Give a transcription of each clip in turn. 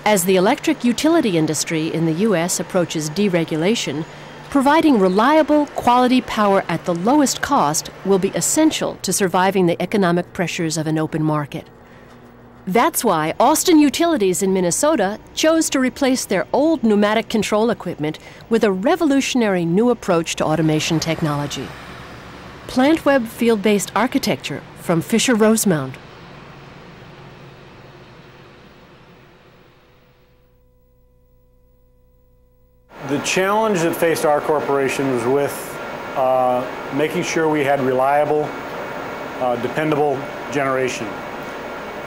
As the electric utility industry in the U.S. approaches deregulation, providing reliable, quality power at the lowest cost will be essential to surviving the economic pressures of an open market. That's why AustinUtilities in Minnesota chose to replace their old pneumatic control equipment with a revolutionary new approach to automation technology. Plant-web field-based architecture from Fisher-Rosemount. The challenge that faced our corporation was with making sure we had reliable, dependable generation.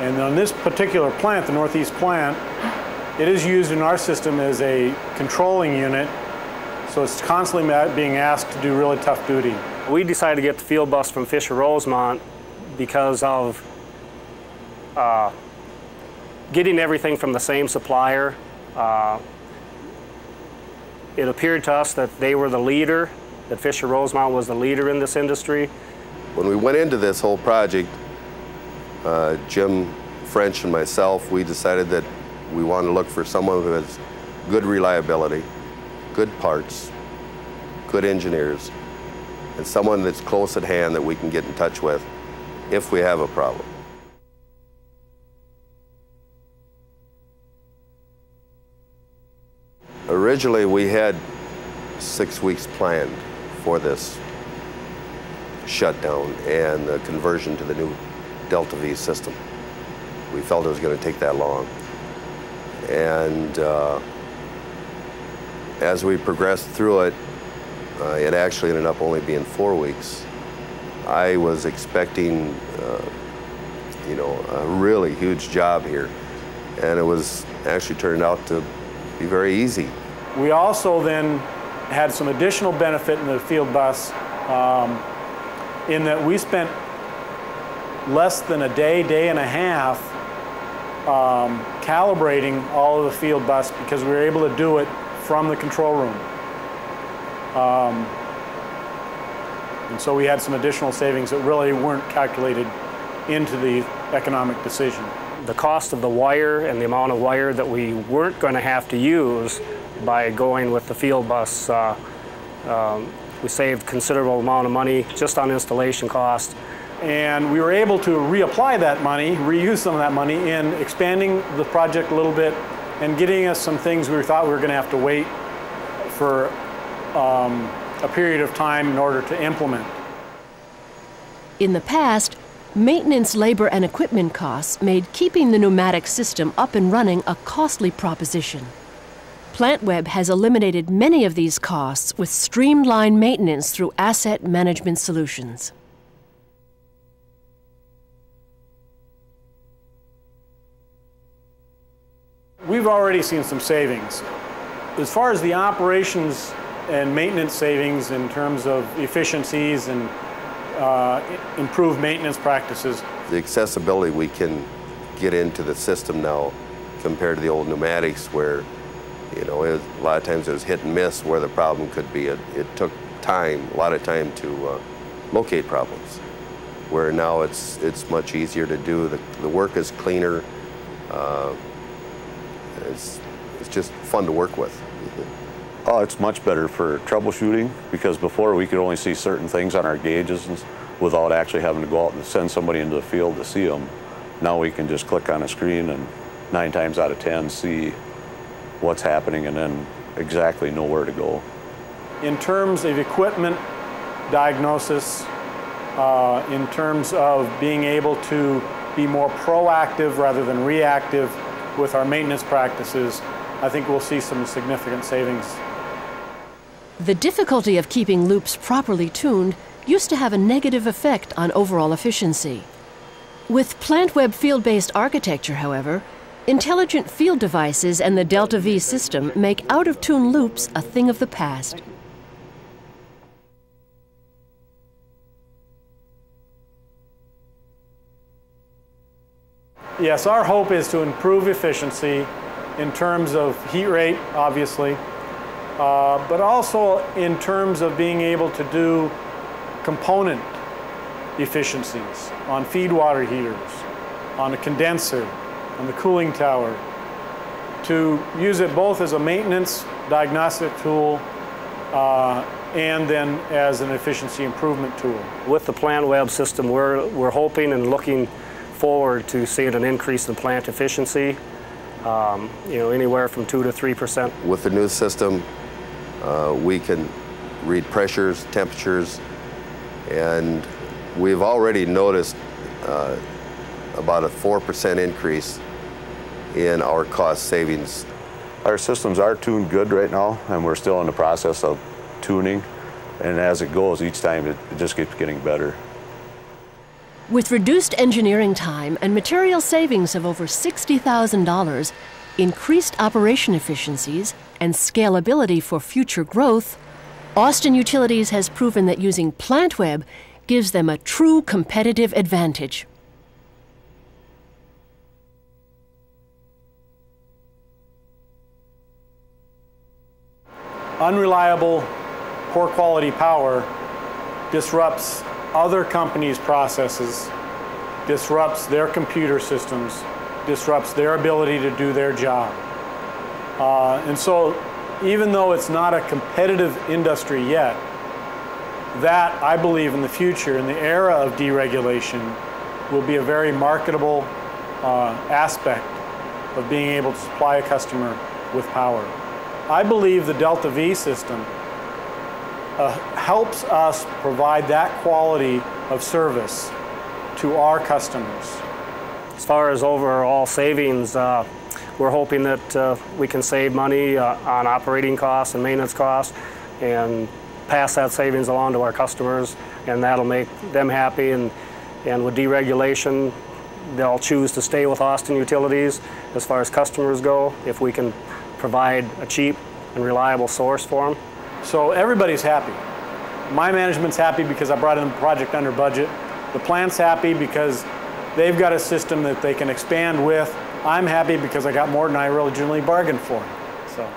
And on this particular plant, the Northeast plant, it is used in our system as a controlling unit, so it's constantly being asked to do really tough duty. We decided to get the field bus from Fisher-Rosemount because of getting everything from the same supplier. It appeared to us that they were the leader, that Fisher-Rosemount was the leader in this industry. When we went into this whole project, Jim French and myself, we decided that we wanted to look for someone who has good reliability, good parts, good engineers, and someone that's close at hand that we can get in touch with if we have a problem. Originally, we had 6 weeks planned for this shutdown and the conversion to the new Delta V system. We felt it was going to take that long. And as we progressed through it, it actually ended up only being 4 weeks. I was expecting, a really huge job here, and it was actually turned out to be very easy. We also then had some additional benefit in the field bus in that we spent less than a day and a half calibrating all of the field bus because we were able to do it from the control room. And so we had some additional savings that really weren't calculated into the economic decision. The cost of the wire and the amount of wire that we weren't going to have to use by going with the field bus, we saved considerable amount of money just on installation cost. And we were able to reapply that money, reuse some of that money in expanding the project a little bit and getting us some things we thought we were going to have to wait for a period of time in order to implement. In the past, maintenance, labor, and equipment costs made keeping the pneumatic system up and running a costly proposition. PlantWeb has eliminated many of these costs with streamlined maintenance through asset management solutions. We've already seen some savings. As far as the operations and maintenance savings in terms of efficiencies and improved maintenance practices. The accessibility we can get into the system now compared to the old pneumatics where, a lot of times it was hit and miss where the problem could be. It took time, a lot of time to locate problems, where now it's much easier to do. The work is cleaner. It's just fun to work with. Oh, it's much better for troubleshooting because before we could only see certain things on our gauges without actually having to go out and send somebody into the field to see them. Now we can just click on a screen and 9 times out of 10 see what's happening and then exactly know where to go. In terms of equipment diagnosis, in terms of being able to be more proactive rather than reactive with our maintenance practices, I think we'll see some significant savings. The difficulty of keeping loops properly tuned used to have a negative effect on overall efficiency. With PlantWeb field-based architecture, however, intelligent field devices and the Delta V system make out-of-tune loops a thing of the past. Yes, our hope is to improve efficiency in terms of heat rate, obviously, but also in terms of being able to do component efficiencies on feed water heaters, on a condenser, on the cooling tower, to use it both as a maintenance diagnostic tool and then as an efficiency improvement tool. With the plant web system, we're hoping and looking forward to seeing an increase in plant efficiency, anywhere from 2 to 3%. With the new system, we can read pressures, temperatures, and we've already noticed about a 4% increase in our cost savings. Our systems are tuned good right now, and we're still in the process of tuning, and as it goes, each time it just keeps getting better. With reduced engineering time and material savings of over $60,000, increased operation efficiencies, and scalability for future growth, Austin Utilities has proven that using plant web gives them a true competitive advantage. Unreliable, poor quality power disrupts other companies' processes, disrupts their computer systems, disrupts their ability to do their job. And so even though it's not a competitive industry yet, that, I believe, in the future, in the era of deregulation, will be a very marketable aspect of being able to supply a customer with power. I believe the Delta V system helps us provide that quality of service to our customers. As far as overall savings, we're hoping that we can save money on operating costs and maintenance costs and pass that savings along to our customers, and that'll make them happy. And with deregulation, they'll choose to stay with Austin Utilities as far as customers go if we can provide a cheap and reliable source for them. So everybody's happy. My management's happy because I brought in the project under budget. The plant's happy because they've got a system that they can expand with. I'm happy because I got more than I originally bargained for. So.